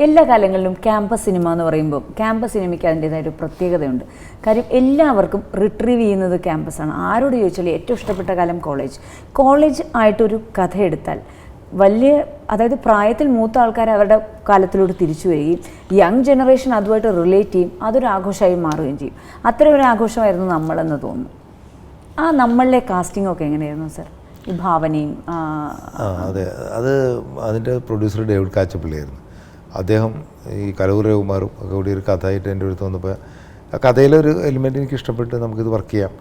എല്ലാ കാലങ്ങളിലും campus cinema എന്ന് പറയുമ്പോൾ ക്യാമ്പസ് സിനിമയ്ക്ക് അതിൻ്റേതായൊരു പ്രത്യേകതയുണ്ട്. കാര്യം എല്ലാവർക്കും റിട്രീവ് ചെയ്യുന്നത് ക്യാമ്പസാണ്. ആരോട് ചോദിച്ചാലും ഏറ്റവും ഇഷ്ടപ്പെട്ട കാലം കോളേജ് ആയിട്ടൊരു കഥ എടുത്താൽ വലിയ, അതായത് പ്രായത്തിൽ മൂത്ത ആൾക്കാർ അവരുടെ കാലത്തിലൂടെ തിരിച്ചു വരികയും യങ് ജനറേഷൻ അതുമായിട്ട് റിലേറ്റ് ചെയ്യും, അതൊരു ആഘോഷമായി മാറുകയും ചെയ്യും. അത്തരം ഒരു ആഘോഷമായിരുന്നു നമ്മളെന്ന് തോന്നുന്നു. നമ്മളിലെ കാസ്റ്റിംഗ് ഒക്കെ എങ്ങനെയായിരുന്നു സർ? ഈ ഭാവനയും അതെ, അതിൻ്റെ പ്രൊഡ്യൂസർ ഡേവിഡ് കാച്ചപ്പള്ളിയായിരുന്നു. അദ്ദേഹം ഈ കലൂർ രവികുമാറും ഒക്കെ കൂടി ഒരു കഥയായിട്ട് എൻ്റെ അടുത്ത് വന്നപ്പോൾ ആ കഥയിലൊരു എലിമെൻറ്റ് എനിക്ക് ഇഷ്ടപ്പെട്ട് നമുക്കിത് വർക്ക് ചെയ്യാം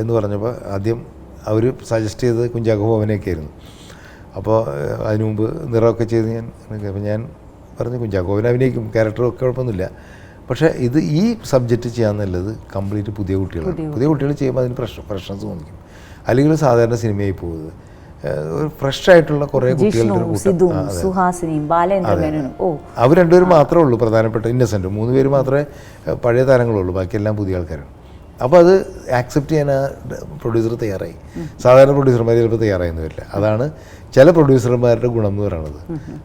എന്ന് പറഞ്ഞപ്പോൾ ആദ്യം അവർ സജസ്റ്റ് ചെയ്തത് കുഞ്ചാക്കോ ബോബനെയൊക്കെ ആയിരുന്നു. അപ്പോൾ അതിനു മുമ്പ് നിറമൊക്കെ ചെയ്ത് അപ്പോൾ ഞാൻ പറഞ്ഞു കുഞ്ചാക്കോ ബോബൻ അഭിനയിക്കും, ക്യാരക്ടറൊക്കെ കുഴപ്പമൊന്നുമില്ല, പക്ഷേ ഈ സബ്ജക്റ്റ് ചെയ്യാമെന്നുള്ളത് കംപ്ലീറ്റ് പുതിയ കുട്ടികൾ ചെയ്യുമ്പോൾ അതിന് ഫ്രഷ്നസ് തോന്നിക്കും. അല്ലെങ്കിൽ സാധാരണ സിനിമയായി പോകുന്നത് ഒരു ഫ്രഷ് ആയിട്ടുള്ള കുറേ കുട്ടികളുടെ അവർ രണ്ടുപേരും മാത്രമേ ഉള്ളൂ പ്രധാനപ്പെട്ട ഇന്നസെൻറ്റ്, 3 പേര് മാത്രമേ പഴയ താരങ്ങളുള്ളൂ, ബാക്കിയെല്ലാം പുതിയ ആൾക്കാരാണ്. അപ്പോൾ അത് ആക്സെപ്റ്റ് ചെയ്യാൻ ആ പ്രൊഡ്യൂസർ തയ്യാറായി. സാധാരണ പ്രൊഡ്യൂസർമാർ ചിലപ്പോൾ തയ്യാറായെന്ന് വരില്ല. അതാണ് ചില പ്രൊഡ്യൂസർമാരുടെ ഗുണം എന്ന് പറയുന്നത്.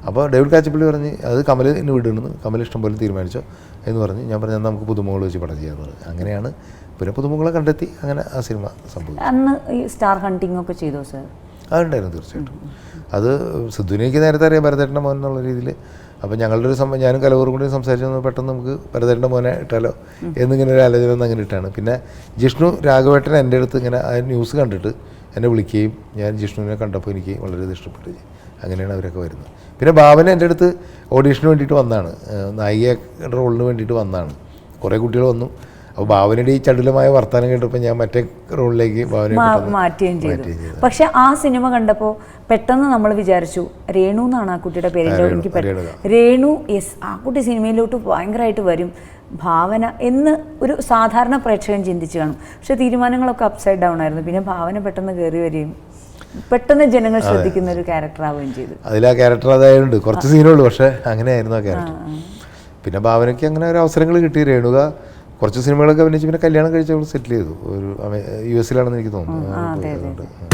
അപ്പോൾ ഡേവിഡ് കാച്ചപ്പള്ളി പറഞ്ഞ് അത് കമലിന് വിടുന്നു, കമൽ ഇഷ്ടം പോലെ തീരുമാനിച്ചോ എന്ന് പറഞ്ഞ് ഞാൻ പറഞ്ഞു നമുക്ക് പുതുമുഖങ്ങൾ വെച്ച് പടം ചെയ്യാമെന്ന് പറഞ്ഞു. അങ്ങനെയാണ് പിന്നെ പുതുമുഖങ്ങളെ കണ്ടെത്തി അങ്ങനെ ആ സിനിമ സംഭവിച്ചു. അന്ന് ഈ സ്റ്റാർ ഹണ്ടിങ് ഒക്കെ ചെയ്തോ സാർ? അതുണ്ടായിരുന്നു തീർച്ചയായിട്ടും. അത് സിദ്ധുവിനെ എനിക്ക് നേരത്തെ അറിയാം, ഭരതേട്ടൻ്റെ മോൻ എന്നുള്ള രീതിയിൽ. അപ്പോൾ ഞങ്ങളുടെ ഒരു ഞാനും കലവൂറും കൂടി സംസാരിച്ചു പെട്ടെന്ന് നമുക്ക് ഭരതേട്ടൻ്റെ മോനെ ഇട്ടാലോ എന്നിങ്ങനെ ഒരു ആലോചന അങ്ങനെ ഇട്ടാണ്. പിന്നെ ജിഷ്ണു രാഘവേട്ടൻ എൻ്റെ അടുത്ത് ഇങ്ങനെ ആ ന്യൂസ് കണ്ടിട്ട് എന്നെ വിളിക്കുകയും ഞാൻ ജിഷ്ണുവിനെ കണ്ടപ്പോൾ എനിക്ക് വളരെ ഇഷ്ടപ്പെട്ടു. അങ്ങനെയാണ് അവരൊക്കെ വരുന്നത്. പിന്നെ ഭാവന എൻ്റെ അടുത്ത് ഓഡീഷന് വേണ്ടിയിട്ട് വന്നതാണ്, നായികയുടെ റോളിന് വേണ്ടിയിട്ട് വന്നതാണ്. കുറേ കുട്ടികൾ വന്നു. അപ്പോൾ ഭാവനയുടെ ഈ ചടുലമായ വർത്തമാനം കേട്ടപ്പോൾ ഞാൻ മറ്റേ റോളിലേക്ക് ഭാവന മാറ്റുകയും ചെയ്തു. പക്ഷെ ആ സിനിമ കണ്ടപ്പോൾ പെട്ടെന്ന് നമ്മൾ വിചാരിച്ചു രേണു എന്നാണ് ആ കുട്ടിയുടെ പേര്, എനിക്ക് രേണു, യെസ്, ആ കുട്ടി സിനിമയിലോട്ട് ഭയങ്കരമായിട്ട് വരും, ഭാവന എന്ന് ഒരു സാധാരണ പ്രേക്ഷകൻ ചിന്തിച്ചു കാണും. പക്ഷെ തീരുമാനങ്ങളൊക്കെ അപ്സൈഡ് ഡൗൺ ആയിരുന്നു. പിന്നെ ഭാവന പെട്ടെന്ന് കയറി വരികയും പെട്ടെന്ന് ജനങ്ങൾ ശ്രദ്ധിക്കുന്ന ഒരു ക്യാരക്ടർ ആവുകയും ചെയ്തു. അതിൽ ആ ക്യാരക്ടർ അതായത് കുറച്ച് സീനുള്ളൂ, പക്ഷേ അങ്ങനെയായിരുന്നു ആ ക്യാരക്ടർ. പിന്നെ ഭാവനയ്ക്ക് അങ്ങനെ ഒരു അവസരങ്ങൾ കിട്ടി. രേണുക കുറച്ച് സിനിമകളൊക്കെ അഭിനയിച്ച് പിന്നെ കല്യാണം കഴിച്ചവൾ സെറ്റിൽ ചെയ്തു. ഒരു US എനിക്ക് തോന്നുന്നു.